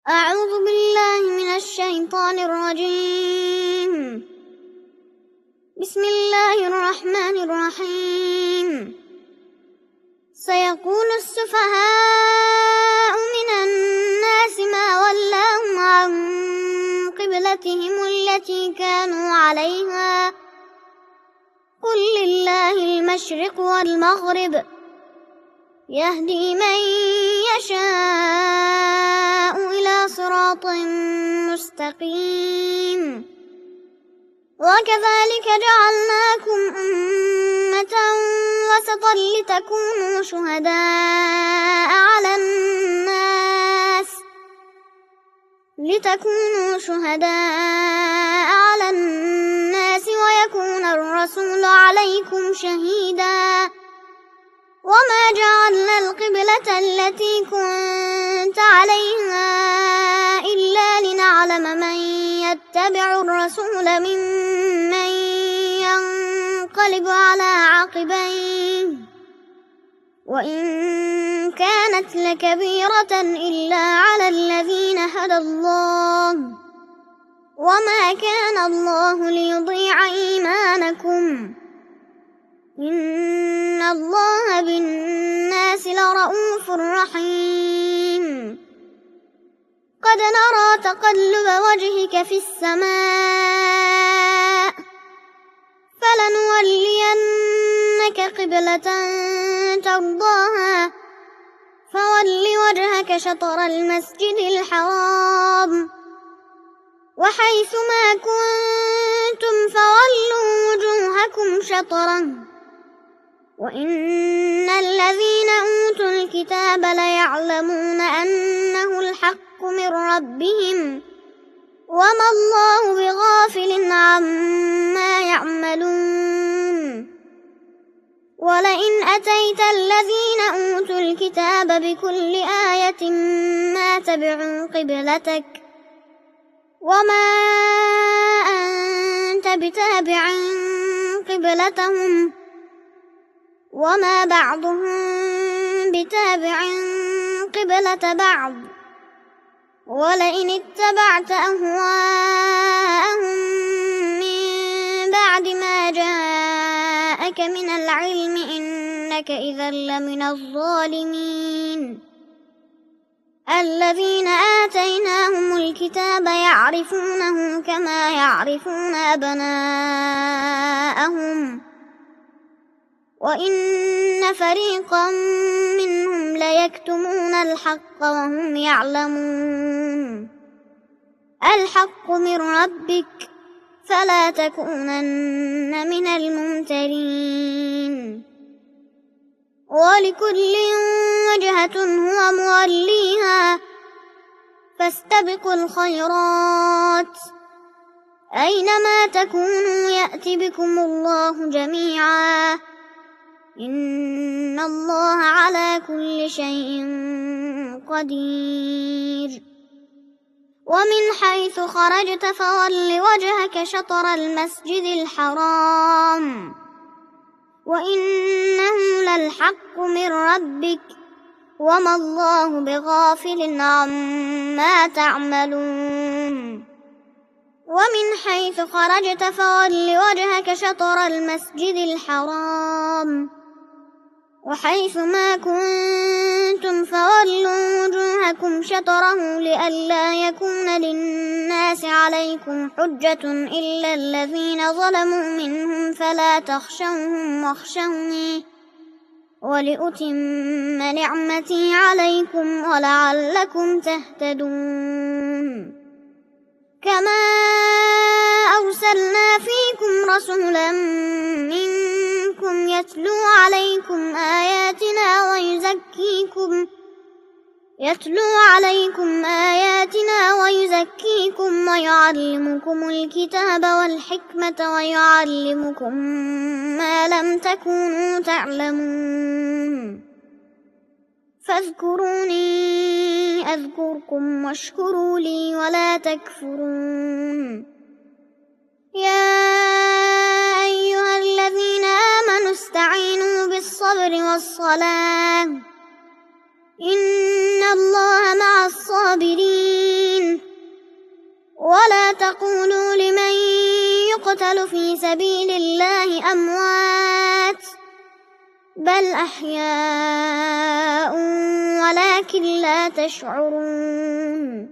أعوذ بالله من الشيطان الرجيم. بسم الله الرحمن الرحيم. سيقول السفهاء من الناس ما ولاهم عن قبلتهم التي كانوا عليها قل لله المشرق والمغرب يهدي من يشاء إلى صراط مستقيم. وكذلك جعلناكم أمة وسطا لتكونوا شهداء على الناس ويكون الرسول عليكم شهيدا. وما جعلنا القبلة التي كنت عليها إلا لنعلم من يتبع الرسول ممن ينقلب على عقبيه وإن كانت لكبيرة إلا على الذين هدى الله وما كان الله ليضيع إيمانكم إن الله بالناس لرؤوف رحيم. قد نرى تقلب وجهك في السماء فلنولينك قبلة ترضاها فول وجهك شطر المسجد الحرام وحيث ما كنتم فولوا وجوهكم شطره وإن الذين أوتوا الكتاب ليعلمون أنه الحق من ربهم وما الله بغافل عما يعملون. ولئن أتيت الذين أوتوا الكتاب بكل آية ما تبعوا قبلتك وما أنت بتابع قبلتهم وما بعضهم بتابع قبلة بعض. ولئن اتبعت أهواءهم من بعد ما جاءك من العلم إنك إذا لمن الظالمين. الذين آتيناهم الكتاب يعرفونه كما يعرفون أبناءهم وإن فريقا منهم ليكتمون الحق وهم يعلمون. الحق من ربك فلا تكونن من الممترين. ولكل وجهة هو موليها فاستبقوا الخيرات أينما تكونوا يأت بكم الله جميعا إن الله على كل شيء قدير. ومن حيث خرجت فول وجهك شطر المسجد الحرام وإنه للحق من ربك وما الله بغافل عما تعملون. ومن حيث خرجت فول وجهك شطر المسجد الحرام وحيث ما كنتم فولوا وجوهكم شطره لئلا يكون للناس عليكم حجة إلا الذين ظلموا منهم فلا تخشوهم واخشوني ولأتم نعمتي عليكم ولعلكم تهتدون. كما أرسلنا فيكم رسولا منكم يتلو عليكم آياتنا ويزكيكم ويعلمكم الكتاب والحكمة ويعلمكم ما لم تكونوا تعلمون. فاذكروني أذكركم واشكروا لي ولا تكفرون. يا أيها الذين آمنوا استعينوا بالصبر والصلاة إن الله مع الصابرين. تقولوا لمن يقتل في سبيل الله أموات بل أحياء ولكن لا تشعرون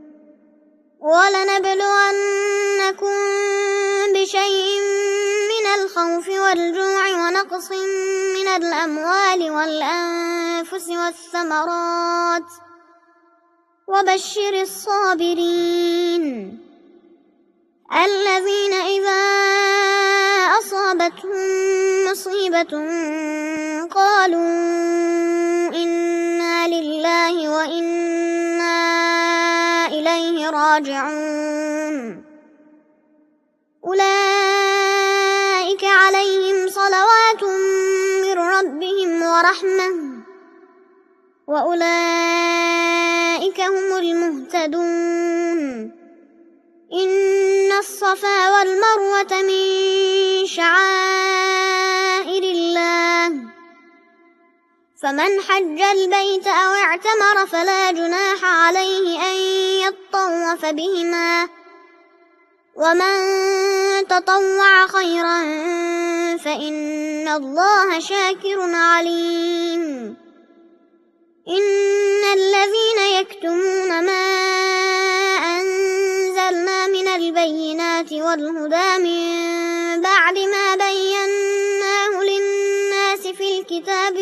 ولنبلونكم بشيء من الخوف والجوع ونقص من الأموال والأنفس والثمرات وبشر الصابرين الذين إذا أصابتهم مصيبة قالوا إنا لله وإنا إليه راجعون أولئك عليهم صلوات من ربهم ورحمة وأولئك هم المهتدون إن الصفا والمروة من شعائر الله فمن حج البيت أو اعتمر فلا جناح عليه أن يطوف بهما ومن تطوع خيرا فإن الله شاكر عليم إن الذين يكتمون ما أنزلنا من البينات والهدى من بعد ما بيناه للناس في الكتاب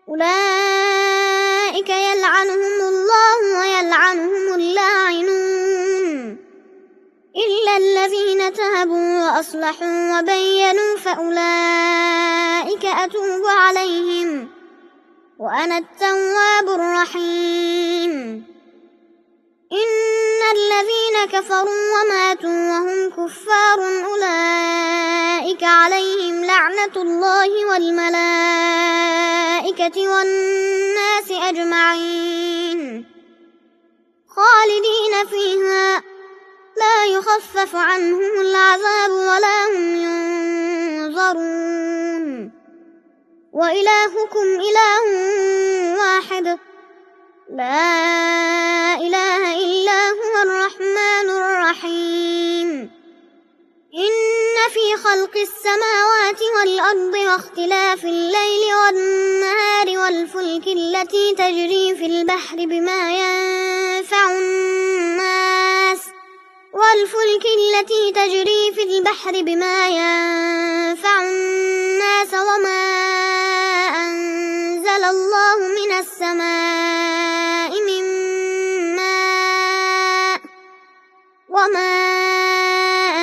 أولئك يلعنهم الله ويلعنهم اللاعنون إلا الذين تابوا وأصلحوا وبينوا فأولئك أتوب عليهم وأنا التواب الرحيم إن الذين كفروا وماتوا وهم كفار أولئك عليهم لعنة الله والملائكة والناس أجمعين خالدين فيها لا يخفف عنهم العذاب ولا هم ينظرون وإلهكم إله واحد لا إله إلا هو الرحمن الرحيم إن في خلق السماوات والأرض واختلاف الليل والنهار والفلك التي تجري في البحر بما ينفع الناس وما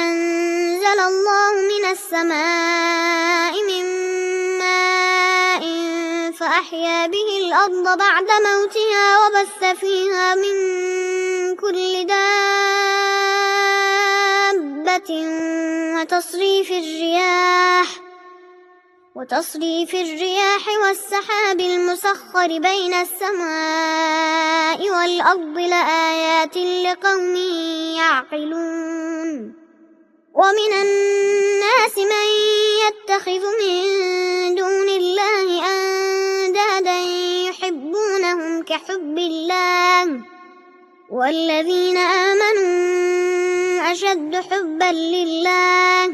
أنزل الله من السماء من ماء فأحيا به الأرض بعد موتها وبث فيها من كل دابة وتصريف الرياح والسحاب المسخر بين السماء والأرض لآيات لقوم يعقلون ومن الناس من يتخذ من دون الله أندادا يحبونهم كحب الله والذين آمنوا أشد حبا لله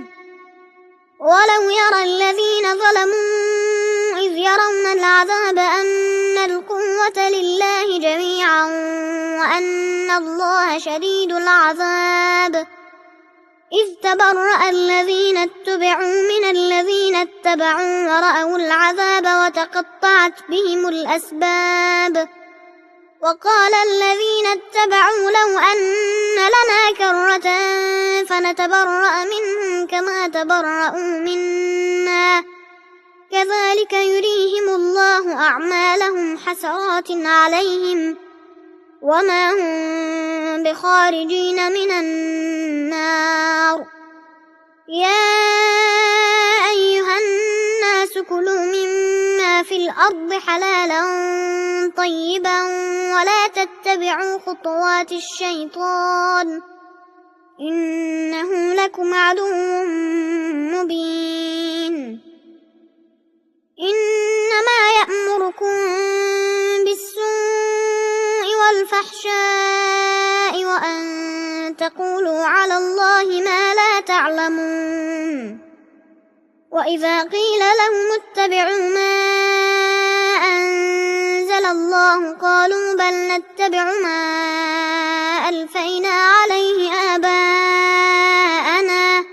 ولو يرى الذين ظلموا إذ يرون العذاب أن القوة لله جميعا وأن الله شديد العذاب إذ تبرأ الذين اتبعوا من الذين اتبعوا ورأوا العذاب وتقطعت بهم الأسباب وقال الذين اتبعوا لو أن لنا كرة فنتبرأ منهم كما تبرأوا منا كذلك يريهم الله أعمالهم حسرات عليهم وما هم بخارجين من النار يا أيها الناس كلوا مما في الأرض حلالا طيبا ولا تتبعوا خطوات الشيطان إنه لكم عدو مبين إنما يأمركم بالسوء والفحشاء وأن تقولوا على الله ما لا تعلمون وإذا قيل لهم اتبعوا ما أنزل الله قالوا بل نتبع ما ألفينا عليه آباءنا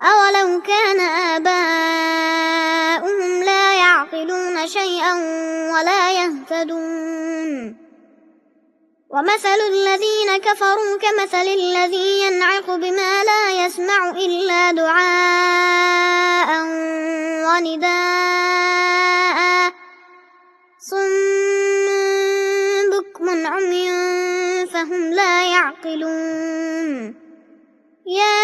أولو كان آباؤهم لا يعقلون شيئا ولا يهتدون ومثل الذين كفروا كمثل الذي ينعق بما لا يسمع إلا دعاء ونداء صم بكم عمي فهم لا يعقلون يا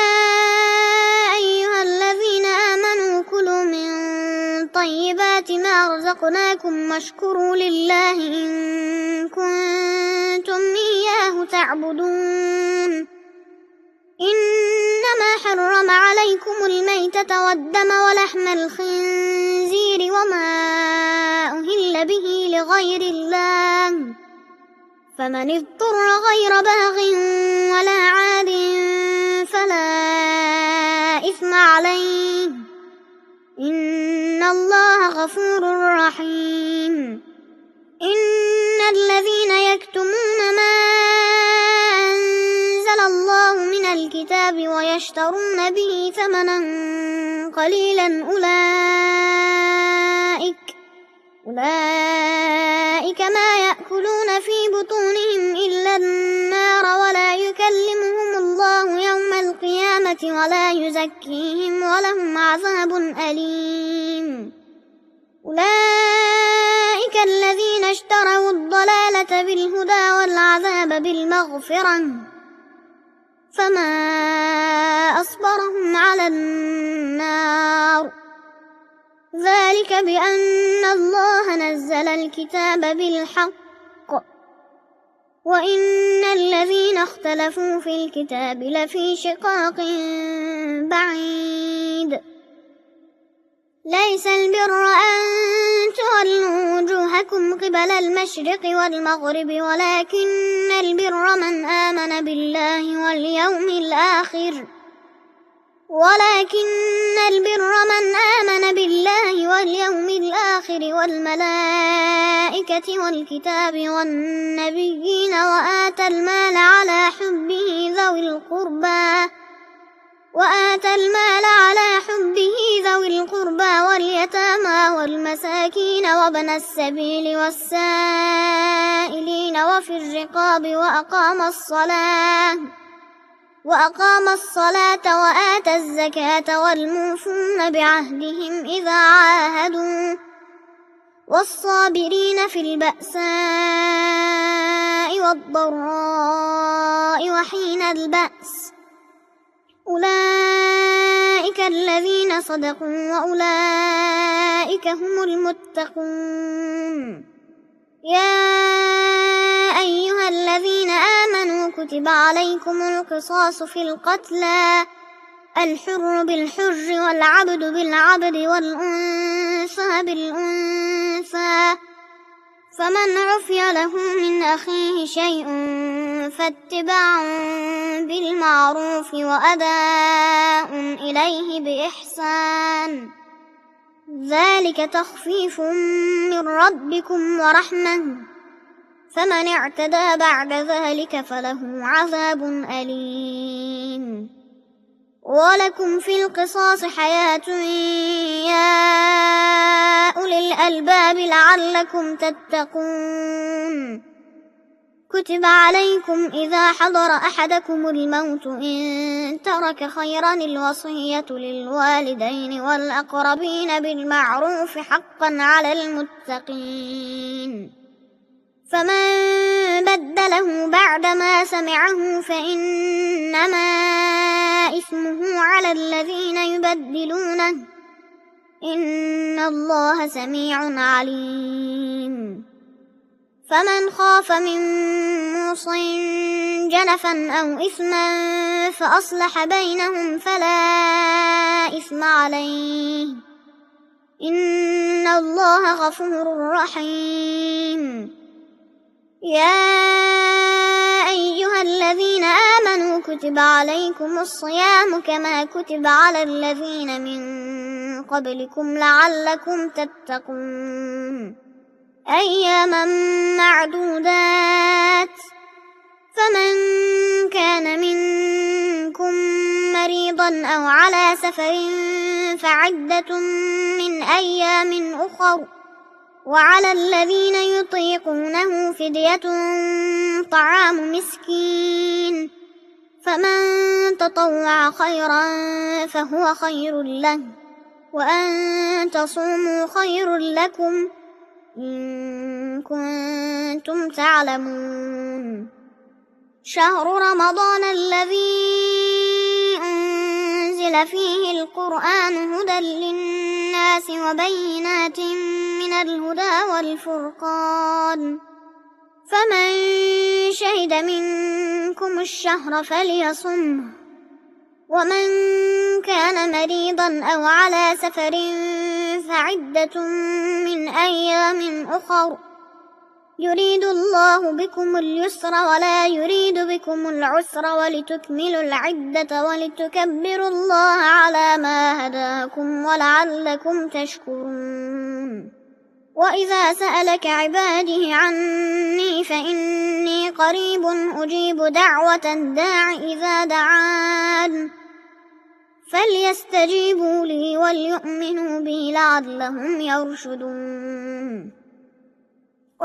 أيها الذين آمنوا كلوا من طيبات ما رزقناكم واشكروا لله إن كنتم إياه تعبدون إنما حرم عليكم الميتة والدم ولحم الخنزير وما أهل به لغير الله فمن اضطر غير باغ ولا عاد فلا إثم عليه إن الله غفور رحيم إن الذين يكتمون ما أنزل الله من الكتاب ويشترون به ثمنا قليلا أولئك ما يأكلون في بطونهم إلا النار ولا يكلمهم الله يوم القيامة ولا يزكيهم ولهم عذاب أليم أولئك الذين اشتروا الضلالة بالهدى والعذاب بالمغفرة فما أصبرهم على النار ذلك بأن الله نزل الكتاب بالحق وإن الذين اختلفوا في الكتاب لفي شقاق بعيد ليس البر أن تولوا وجوهكم قبل المشرق والمغرب ولكن البر من آمن بالله واليوم الآخر والملائكة والكتاب والنبيين وآتى المال على حبه ذوي القربى واليتامى والمساكين وابن السبيل والسائلين وفي الرقاب وأقام الصلاة وآتى الزكاة والموفون بعهدهم إذا عاهدوا والصابرين في البأساء والضراء وحين البأس أولئك الذين صدقوا وأولئك هم المتقون يا أيها الذين آمنوا كتب عليكم القصاص في القتلى الحر بالحر والعبد بالعبد والأنثى بالأنثى فمن عفي له من أخيه شيء فاتباع بالمعروف وأداء إليه بإحسان ذلك تخفيف من ربكم ورحمة فمن اعتدى بعد ذلك فله عذاب أليم ولكم في القصاص حياة يا أولي الألباب لعلكم تتقون كتب عليكم إذا حضر أحدكم الموت إن ترك خيرا الوصية للوالدين والأقربين بالمعروف حقا على المتقين فمن بدله بعدما سمعه فإنما إثمه على الذين يبدلونه إن الله سميع عليم فمن خاف من موص جنفا أو إثما فأصلح بينهم فلا إثم عليه إن الله غفور رحيم يا أيها الذين آمنوا كتب عليكم الصيام كما كتب على الذين من قبلكم لعلكم تتقون أياما معدودات فمن كان منكم مريضا أو على سفر فعدة من أيام أخر وعلى الذين يطيقونه فدية طعام مسكين فمن تطوع خيرا فهو خير له وأن تصوموا خير لكم إن كنتم تعلمون شهر رمضان الذي أنزل فيه القرآن هدى للناس وبينات من الهدى والفرقان فمن شهد منكم الشهر فليصمه ومن كان مريضا أو على سفر فعدة من أيام أخر يريد الله بكم اليسر ولا يريد بكم العسر ولتكملوا العدة ولتكبروا الله على ما هداكم ولعلكم تشكرون وإذا سألك عبادي عني فإني قريب أجيب دعوة الداع إذا دعان فليستجيبوا لي وليؤمنوا بي لعلهم يرشدون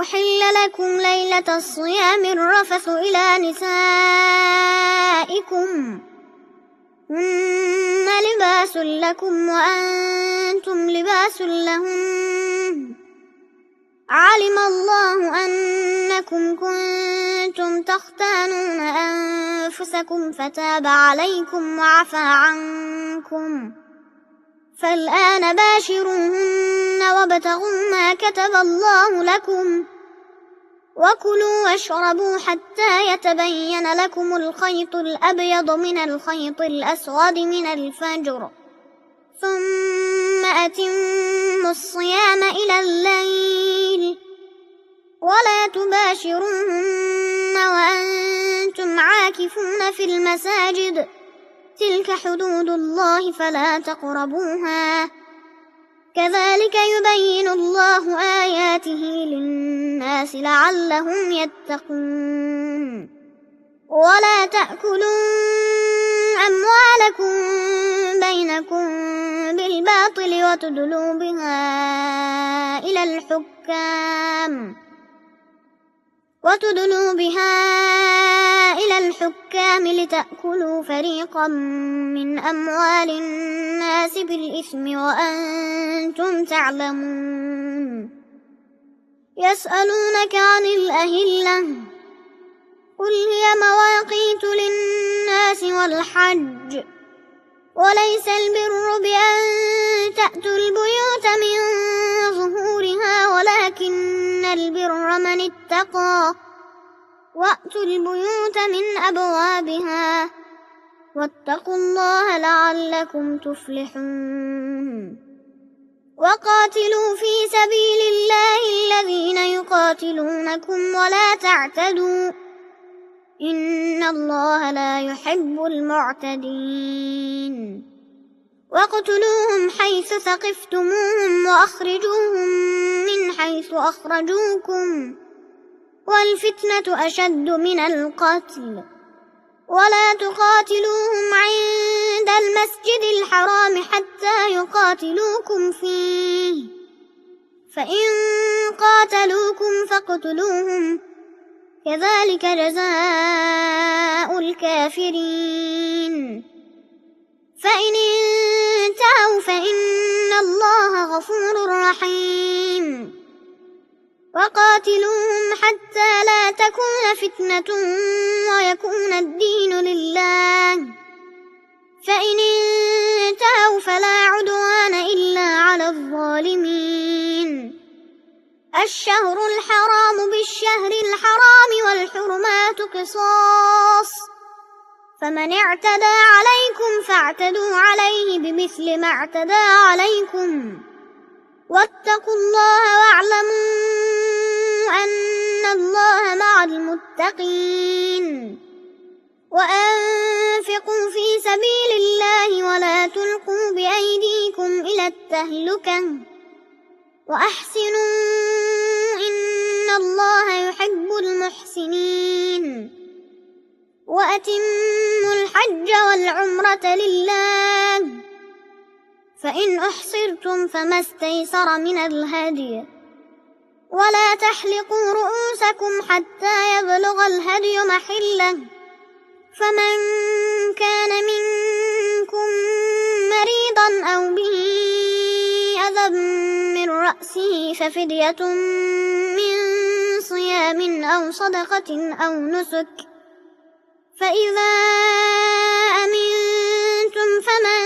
أحل لكم ليلة الصيام الرفث إلى نسائكم هن لباس لكم وأنتم لباس لهن علم الله أنكم كنتم تختانون أنفسكم فتاب عليكم وعفى عنكم فالآن باشروهن وابتغوا ما كتب الله لكم وكلوا واشربوا حتى يتبين لكم الخيط الأبيض من الخيط الأسود من الفجر ثم أتموا الصيام إلى الليل ولا تباشروهن وأنتم عاكفون في المساجد تلك حدود الله فلا تقربوها كذلك يبين الله آياته للناس لعلهم يتقون ولا تأكلوا أموالكم بينكم بالباطل وتدلوا بها إلى الحكام لتأكلوا فريقا من أموال الناس بالإثم وأنتم تعلمون يسألونك عن الأهلة قل هي مواقيت للناس والحج وليس البر بأن تأتوا البيوت من ظهورها ولكن البر من اتقى وأتوا البيوت من أبوابها واتقوا الله لعلكم تفلحون وقاتلوا في سبيل الله الذين يقاتلونكم ولا تعتدوا إن الله لا يحب المعتدين واقتلوهم حيث ثقفتموهم وأخرجوهم من حيث أخرجوكم والفتنة أشد من القتل ولا تقاتلوهم عند المسجد الحرام حتى يقاتلوكم فيه فإن قاتلوكم فاقتلوهم كذلك جزاء الكافرين فإن انتهوا فإن الله غفور رحيم وقاتلوهم حتى لا تكون فتنة ويكون الدين لله فإن انتهوا فلا عدوان إلا على الظالمين الشهر الحرام بالشهر الحرام والحرمات قصاص فمن اعتدى عليكم فاعتدوا عليه بمثل ما اعتدى عليكم واتقوا الله واعلموا أن الله مع المتقين وأنفقوا في سبيل الله ولا تلقوا بأيديكم إلى التهلكة وأحسنوا إن الله يحب المحسنين وأتموا الحج والعمرة لله فإن أحصرتم فما استيسر من الهدي ولا تحلقوا رؤوسكم حتى يبلغ الهدي محله فمن كان منكم مريضا أو به أذى من رأسه ففدية من صيام أو صدقة أو نسك فإذا أمنتم فمن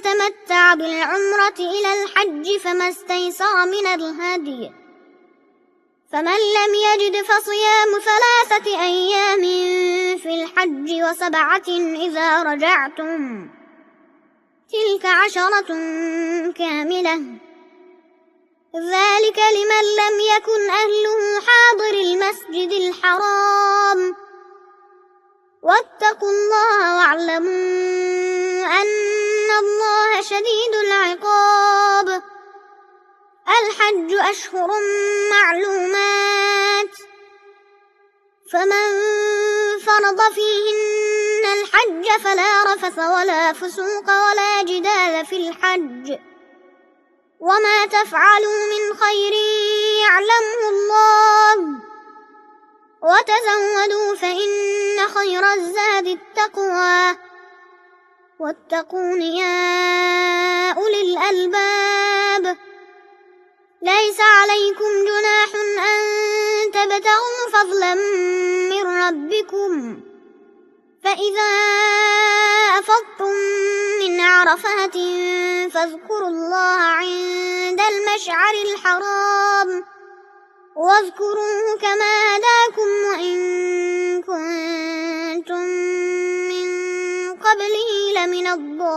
تمتع بالعمرة إلى الحج فما استيسر من الهدي فمن لم يجد فصيام 3 أيام في الحج و7 إذا رجعتم تلك 10 كاملة ذلك لمن لم يكن أهله حاضر المسجد الحرام واتقوا الله واعلموا أن الله شديد العقاب الحج أشهر معلومات فمن فرض فيهن الحج فلا رفث ولا فسوق ولا جدال في الحج وما تفعلوا من خير يعلمه الله وتزودوا فإن خير الزاد التقوى واتقون يا أولي الألباب ليس عليكم جناح أن تبتغوا فضلا من ربكم فإذا أفضتم من عرفات فاذكروا الله عند المشعر الحرام واذكروه كما هداكم وإن كنتم من قبله لمن الضالين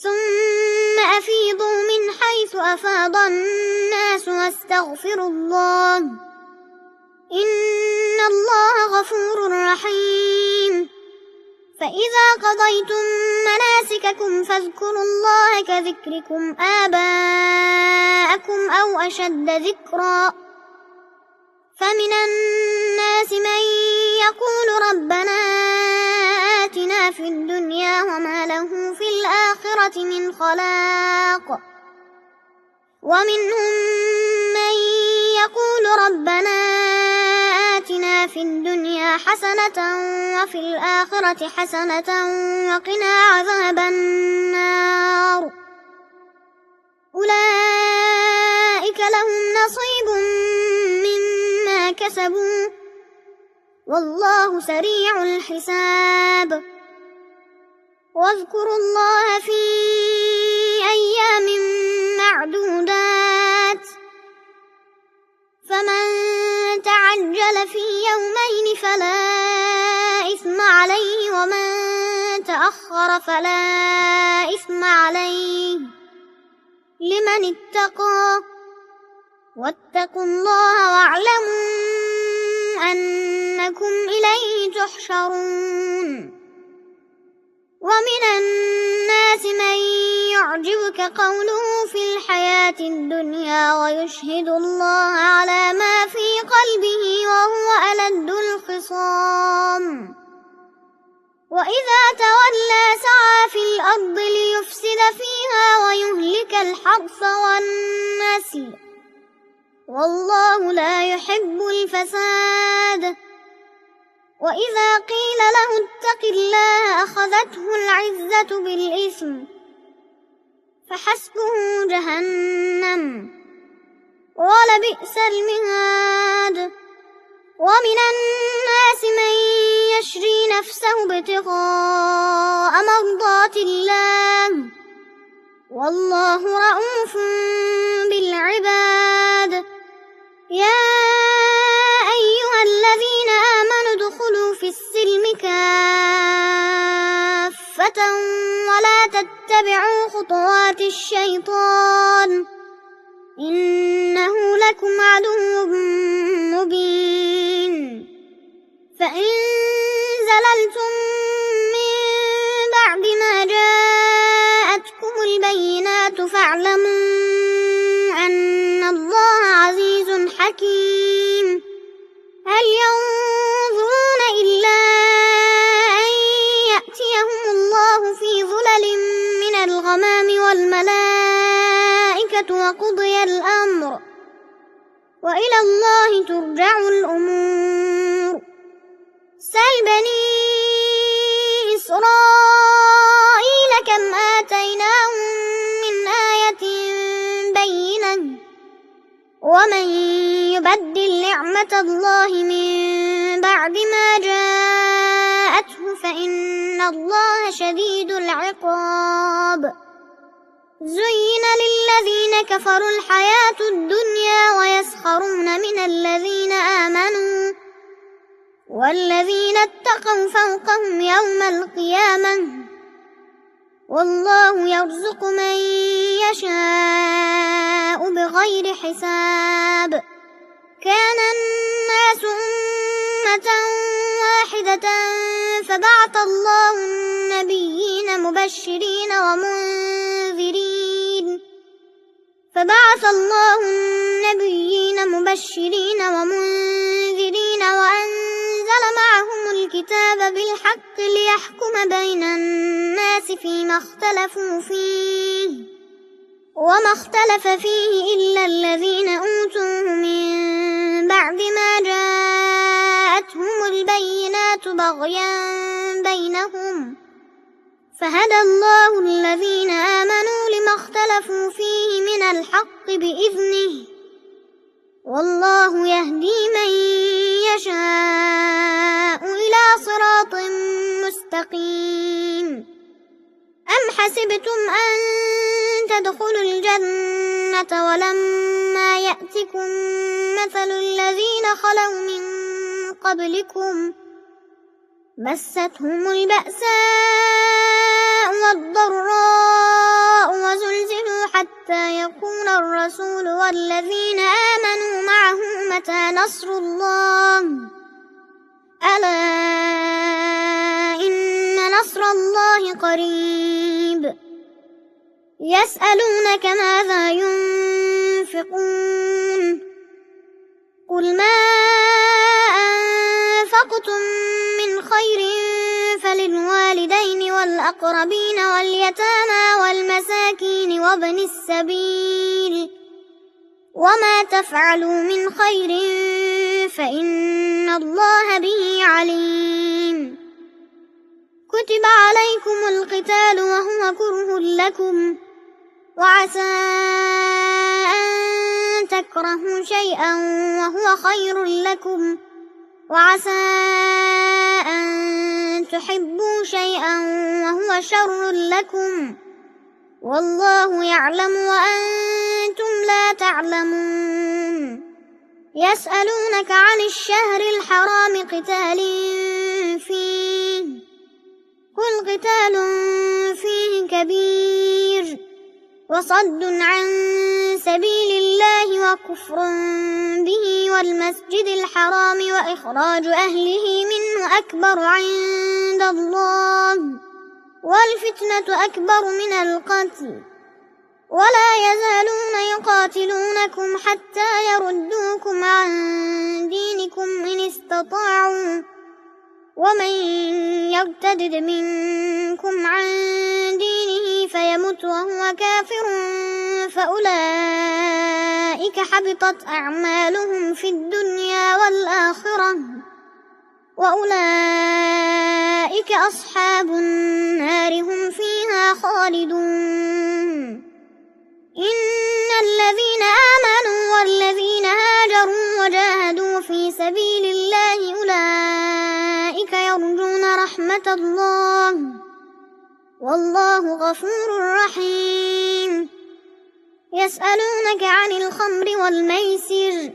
ثم أفيضوا من حيث أفاض الناس واستغفروا الله إن الله غفور رحيم فإذا قضيتم مناسككم فاذكروا الله كذكركم آباءكم أو أشد ذكرا فمن الناس من يقول ربنا آتنا في الدنيا وما له في الآخرة من خلاق ومنهم من يقول ربنا آتنا في الدنيا حسنة وفي الآخرة حسنة وقنا عذاب النار أولئك لهم نصيب مما كسبوا والله سريع الحساب واذكروا الله في أيام معدودات فمن تعجل في يومين فلا إثم عليه ومن تأخر فلا إثم عليه لمن اتقى واتقوا الله واعلموا أنكم إليه تحشرون ومن الناس من يعجبك قوله في الحياة الدنيا ويشهد الله على ما في قلبه وهو ألد الخصام وإذا تولى سعى في الأرض ليفسد فيها ويهلك الحرث والنسل والله لا يحب الفساد وإذا قيل له اتق الله أخذته العزة بالإثم فحسبه جهنم ولبئس المهاد ومن الناس من يشري نفسه ابتغاء مرضات الله والله رؤوف بالعباد يا أيها الذين آمنوا ادخلوا في السلم كافة ولا تتبعوا خطوات الشيطان إنه لكم عدو مبين فإن زللتم من بعد ما جاءتكم البينات فاعلموا أن الله عزيز حكيم هل ينظرون إلا أن يأتيهم الله في ظلل من الغمام والملائكة وقضي الأمر وإلى الله ترجع الأمور سل بني إسرائيل كم آتيناهم من آية بينة ومن يبدل نعمة الله من بعد ما جاءته فإن الله شديد العقاب زين للذين كفروا الحياة الدنيا ويسخرون من الذين آمنوا والذين اتقوا فوقهم يوم القيامة والله يرزق من يشاء بغير حساب كان الناس أمة واحدة فبعث الله النبيين مبشرين ومنذرين وأنزل معهم الكتاب بالحق ليحكم بين الناس فيما اختلفوا فيه وما اختلف فيه إلا الذين أوتوه من بعد ما جاءتهم البينات بغيا بينهم فهدى الله الذين آمنوا لما اختلفوا فيه من الحق بإذنه والله يهدي من يشاء إلى صراط مستقيم أم حسبتم أن تدخلوا الجنة ولما يأتكم مثل الذين خلوا من قبلكم مستهم البأساء والضراء وزلزلوا حتى يقول الرسول والذين آمنوا معه متى نصر الله ألا إن نصر الله قريب يسألونك ماذا ينفقون قل ما أنفقتم من خير فللوالدين والأقربين واليتامى والمساكين وابن السبيل وما تفعلوا من خير فإن الله به عليم كتب عليكم القتال وهو كره لكم وعسى أن تكرهوا شيئا وهو خير لكم وعسى أن تحبوا شيئا وهو شر لكم والله يعلم وأنتم لا تعلمون يسألونك عن الشهر الحرام قتال فيه قل قتال فيه كبير وصد عن سبيل الله وكفر به والمسجد الحرام وإخراج أهله منه أكبر عند الله والفتنة أكبر من القتل ولا يزالون يقاتلونكم حتى يردوكم عن دينكم إن استطاعوا ومن يرتد منكم عن دينه فيمت وهو كافر فأولئك حبطت أعمالهم في الدنيا والآخرة وأولئك أصحاب النار هم فيها خالدون إن الذين آمنوا والذين هاجروا وجاهدوا في سبيل الله أولئك يرجون رحمة الله والله غفور رحيم يسألونك عن الخمر والميسر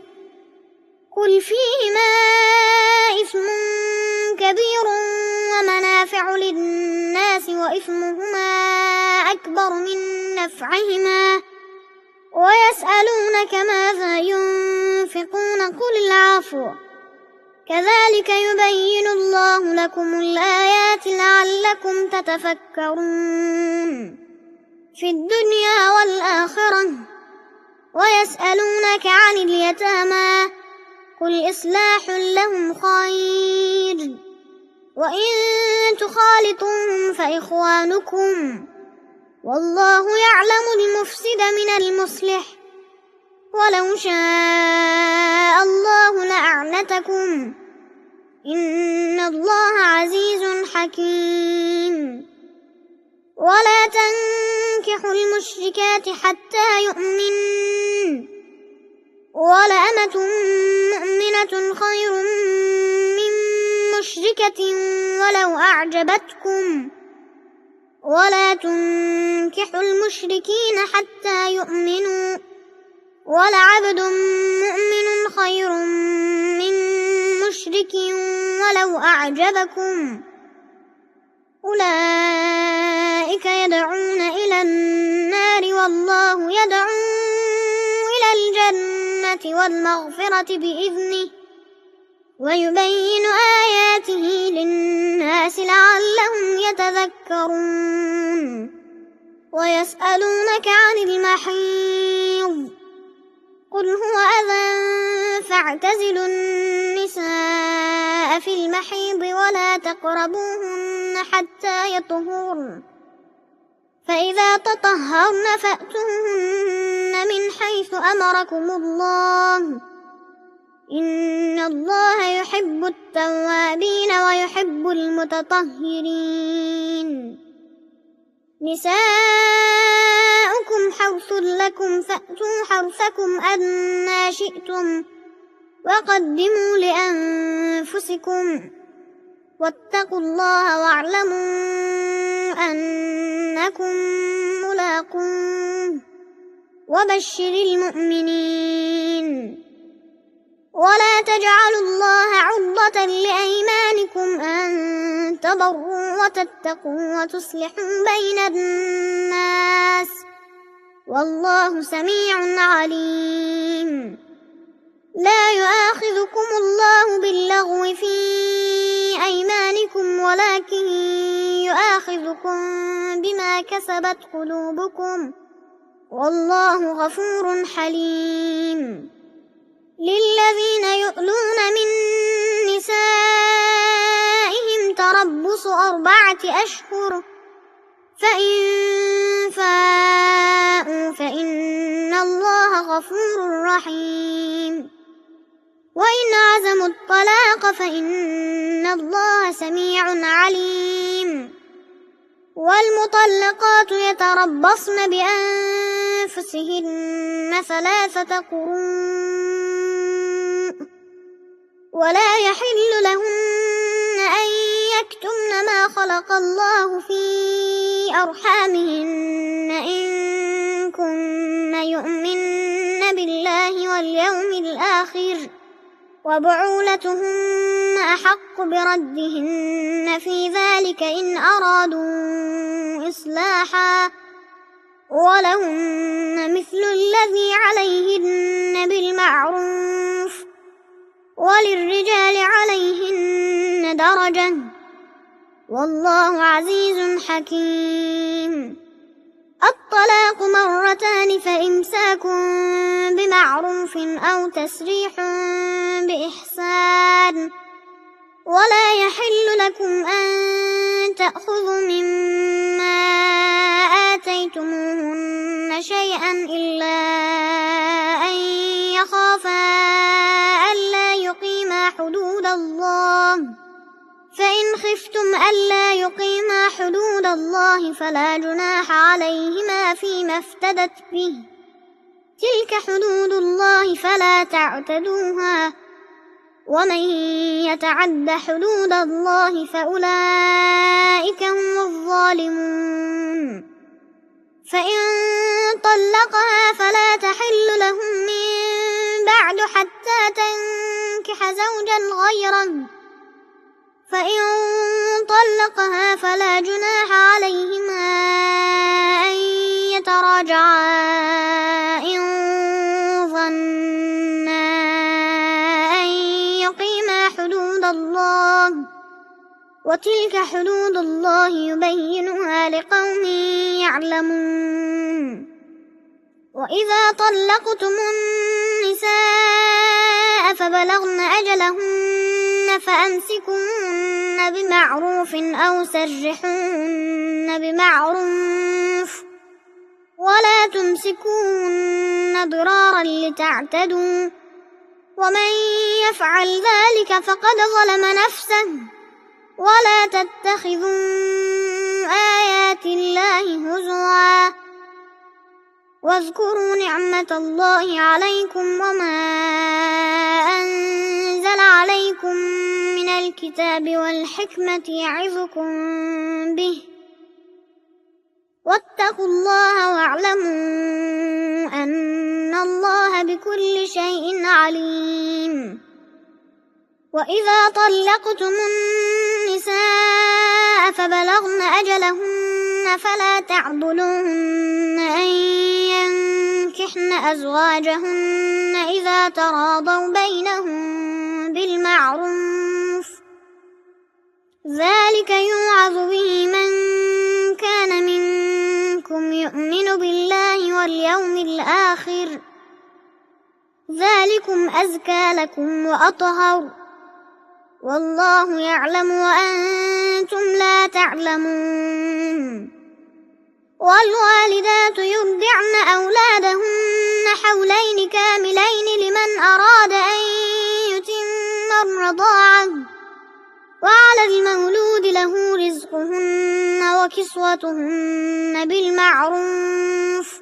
قل فيهما إثم كبير ومنافع للناس وإثمهما أكبر من نفعهما ويسألونك ماذا ينفقون قل العفو كذلك يبين الله لكم الآيات لعلكم تتفكرون في الدنيا والآخرة. ويسألونك عن اليتامى قل إصلاح لهم خير وإن تخالطوهم فإخوانكم والله يعلم المفسد من المصلح ولو شاء الله لأعنتكم إن الله عزيز حكيم. ولا تنكحوا المشركات حتى يؤمنوا ولأمة مؤمنة خير من مشركة ولو أعجبتكم ولا تنكحوا المشركين حتى يؤمنوا ولعبد مؤمن خير من مشرك ولو أعجبكم أولئك يدعون إلى النار والله يدعو إلى الجنة والمغفرة بإذنه ويبين آياته للناس لعلهم يتذكرون. ويسألونك عن المحيض قل هو أذى فاعتزلوا النساء في المحيض ولا تقربوهن حتى يطهرن فإذا تطهرن فأتوهن من حيث أمركم الله إن الله يحب التوابين ويحب المتطهرين. نساؤكم حرث لكم فأتوا حرثكم أنى شئتم وقدموا لأنفسكم واتقوا الله واعلموا أنكم ملاقوه وبشر المؤمنين. ولا تجعلوا الله عرضة لأيمانكم أن تبروا وتتقوا وتصلحوا بين الناس والله سميع عليم. لا يؤاخذكم الله باللغو في أيمانكم ولكن يؤاخذكم بما كسبت قلوبكم والله غفور حليم. للذين يؤلون من نسائهم تربص 4 أشهر فإن فاءوا فإن الله غفور رحيم. وإن عزموا الطلاق فإن الله سميع عليم. والمطلقات يتربصن بأنفسهن 3 قروء ولا يحل لهن أن يكتمن ما خلق الله في أرحامهن إن كن يؤمن بالله واليوم الآخر وبعولتهن أحق بردهن في ذلك إن أرادوا إصلاحا ولهن مثل الذي عليهن بالمعروف وللرجال عليهن درجة والله عزيز حكيم. الطلاق 2 فإمساك بمعروف أو تسريح بإحسان ولا يحل لكم أن تأخذوا مما آتيتموهن شيئا إلا أن يخافا ألا يقيما حدود الله فإن خفتم ألا يقيما حدود الله فلا جناح عليهما فيما افتدت به تلك حدود الله فلا تعتدوها ومن يتعد حدود الله فأولئك هم الظالمون. فإن طلقها فلا تحل له من بعد حتى تنكح زوجا غيره فإن طلقها فلا جناح عليهما أن يتراجعا إن الله وتلك حدود الله يبينها لقوم يعلمون وإذا طلقتم النساء فبلغن أجلهن فأمسكوهن بمعروف أو سرحوهن بمعروف ولا تمسكوهن ضرارا لتعتدوا ومن يفعل ذلك فقد ظلم نفسه ولا تتخذوا آيات الله هزوا واذكروا نعمة الله عليكم وما أنزل عليكم من الكتاب والحكمة يعظكم به واتقوا الله واعلموا أن الله بكل شيء عليم وإذا طلقتم النساء فبلغن أجلهن فلا تعضلوهن أن ينكحن أزواجهن إذا تراضوا بينهم بالمعروف ذلك يوعظ به من كان منكم يؤمن بالله واليوم الآخر ذلكم أزكى لكم وأطهر والله يعلم وأنتم لا تعلمون والوالدات يرضعن أولادهن حولين كاملين لمن أراد أن يتم الرضاعة وعلى المولود له رزقهن وكسوتهن بالمعروف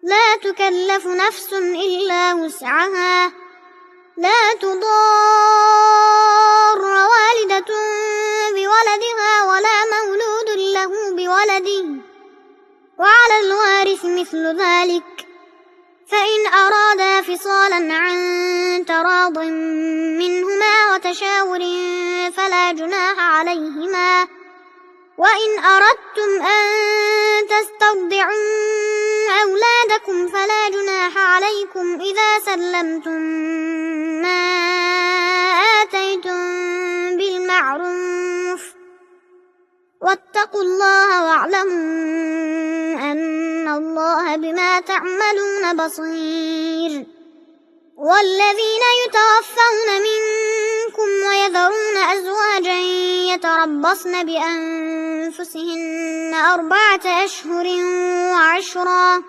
لا تكلف نفس إلا وسعها لا تضار والدة بولدها ولا مولود له بولده وعلى الوارث مثل ذلك فإن أرادا فصالا عن تراض منهما وتشاور فلا جناح عليهما وإن أردتم أن تسترضعوا أولادكم فلا جناح عليكم إذا سلمتم ما آتيتم بالمعروف واتقوا الله واعلموا أن الله بما تعملون بصير والذين يتوفون منكم ويذرون أزواجا يتربصن بأنفسهن 4 أشهر وعشرا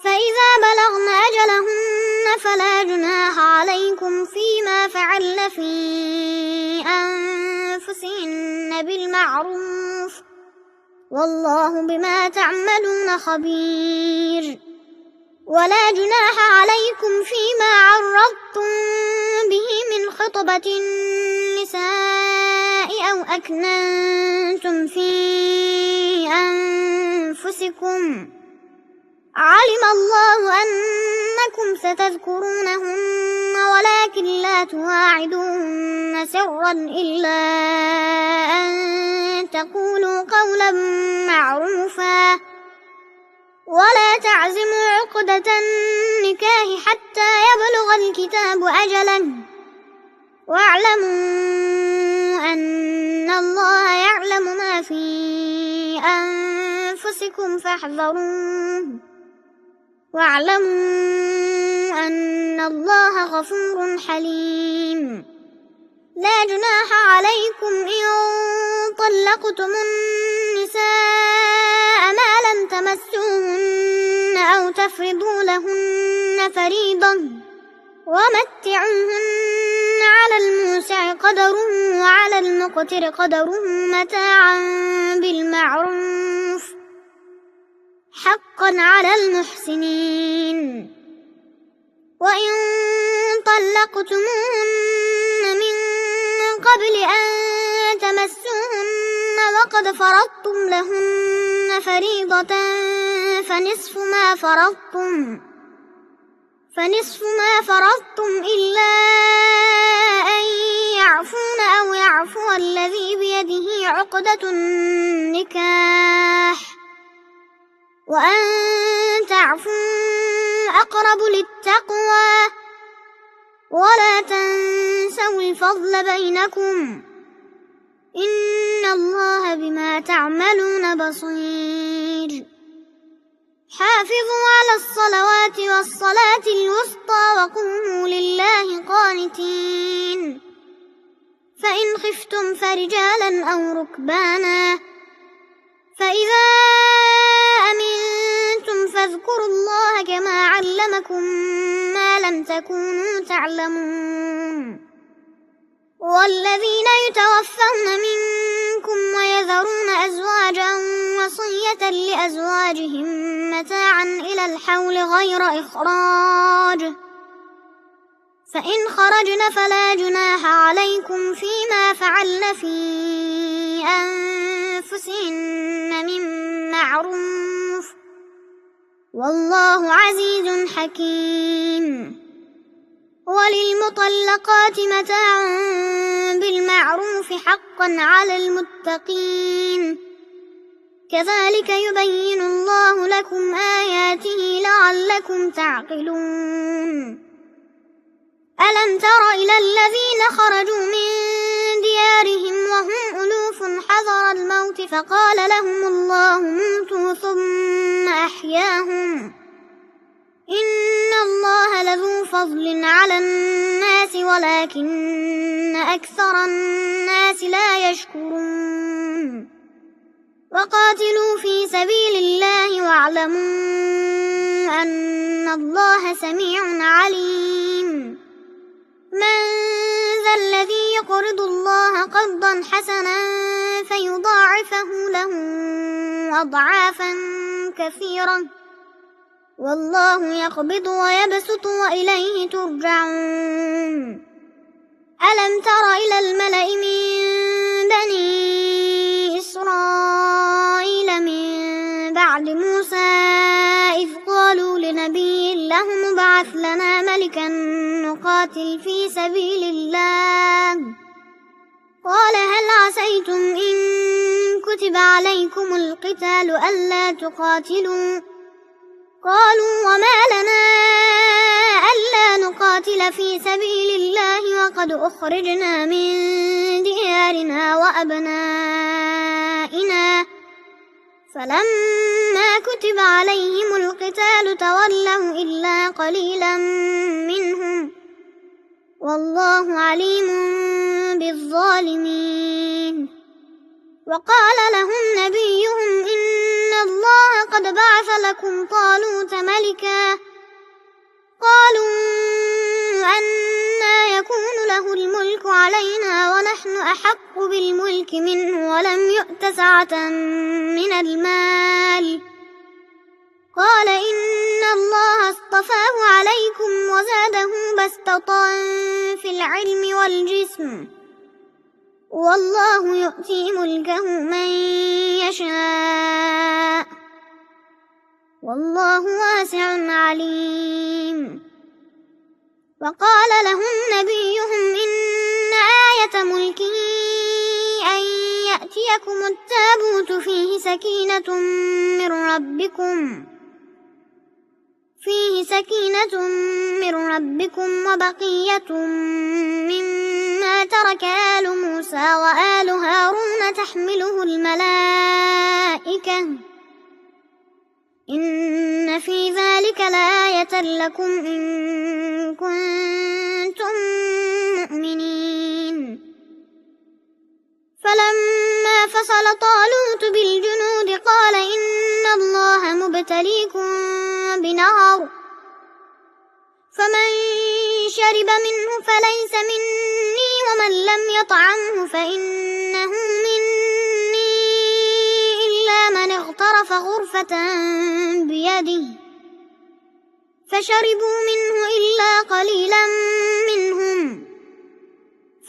فإذا بلغن أجلهن فلا جناح عليكم فيما فعلن في أنفسهن بالمعروف والله بما تعملون خبير ولا جناح عليكم فيما عرضتم به من خطبة النساء أو أكننتم في أنفسكم علم الله أنكم ستذكرونهن ولكن لا تواعدوهن سرا إلا أن تقولوا قولا معروفا ولا تعزموا عقدة النكاح حتى يبلغ الكتاب أجله واعلموا أن الله يعلم ما في أنفسكم فاحذروه واعلموا أن الله غفور حليم لا جناح عليكم إن طلقتم النساء ما لم تمسوهن أو تفرضوا لهن فريضة ومتعوهن على الموسع قدره وعلى المقتر قدره متاعا بالمعروف حقا على المحسنين وإن طلقتموهن من قبل أن تمسوهن وقد فرضتم لهن فريضة فنصف ما فرضتم إلا أن يعفون أو يعفو الذي بيده عقدة النكاح وأن تعفوا أقرب للتقوى ولا تنسوا الفضل بينكم إن الله بما تعملون بصير حافظوا على الصلوات والصلاة الوسطى وقوموا لله قانتين فإن خفتم فرجالا أو ركبانا فإذا أمنتم فاذكروا الله كما علمكم ما لم تكونوا تعلمون والذين يتوفون منكم ويذرون أزواجا وصية لأزواجهم متاعا إلى الحول غير إخراج فإن خرجن فلا جناح عليكم فيما فعلن في أنفسهن من معروف والله عزيز حكيم وللمطلقات متاع بالمعروف حقا على المتقين كذلك يبين الله لكم آياته لعلكم تعقلون ألم تر إلى الذين خرجوا من ديارهم وهم ألوف حذر الموت فقال لهم الله موتوا ثم أحياهم إن الله لذو فضل على الناس ولكن أكثر الناس لا يشكرون وقاتلوا في سبيل الله واعلموا أن الله سميع عليم من ذا الذي يقرض الله قرضا حسنا فيضاعفه له أضعافا كثيرة والله يقبض ويبسط وإليه ترجعون ألم تر إلى الملأ من بني إسرائيل من بعد موسى إذ قالوا لنبي له ابعث لنا ملكا نقاتل في سبيل الله قال هل عسيتم إن كتب عليكم القتال ألا تقاتلوا قالوا وما لنا ألا نقاتل في سبيل الله وقد أخرجنا من ديارنا وأبنائنا فلما كتب عليهم القتال تولوا إلا قليلا منهم والله عليم بالظالمين وقال لهم نبيهم إن الله قد بعث لكم طالوت ملكا قالوا أنى يكون له الملك علينا ونحن أحق بالملك منه ولم يؤت سعة من المال قال إن الله اصطفاه عليكم وزاده بسطة في العلم والجسم والله يؤتي ملكه من يشاء والله واسع عليم وقال لهم نبيهم إن آية ملكه أن يأتيكم التابوت فيه سكينة من ربكم وبقية مما ترك آل موسى وآل هارون تحمله الملائكة إن في ذلك لآية لكم إن كنتم مؤمنين فلما فصل طالوت بالجنود قال إن الله مبتليكم بنهر فمن شرب منه فليس مني ومن لم يطعمه فإنه مني إلا من اغترف غرفة بيده فشربوا منه إلا قليلا منهم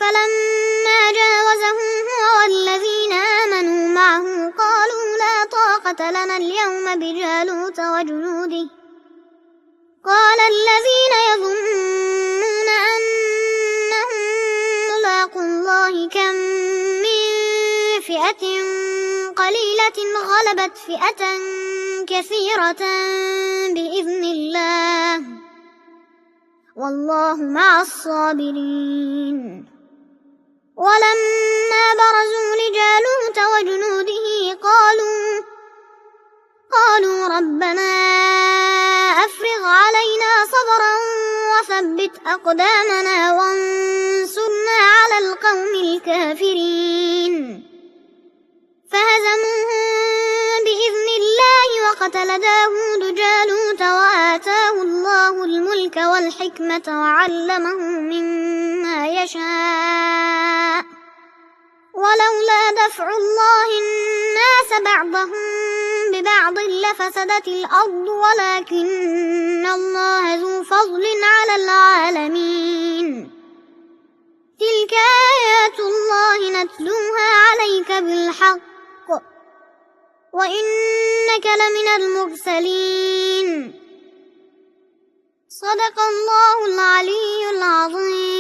فلما جاوزه هو والذين آمنوا معه قالوا لا طاقة لنا اليوم بجالوت وجنوده قال الذين يظنون أنهم ملاقو الله كم من فئة قليلة غلبت فئة كثيرة بإذن الله والله مع الصابرين ولما برزوا لجالوت وجنوده قالوا ربنا أفرغ علينا صبرا وثبت أقدامنا وانصرنا على القوم الكافرين فهزموهم بإذن الله وقتل داود جالوت وآتاه الله الملك والحكمة وعلمه مما يشاء ولولا دفع الله الناس بعضهم ببعض لفسدت الأرض ولكن الله ذو فضل على العالمين تلك آيات الله نتلوها عليك بالحق وإنك لمن المرسلين صدق الله العلي العظيم.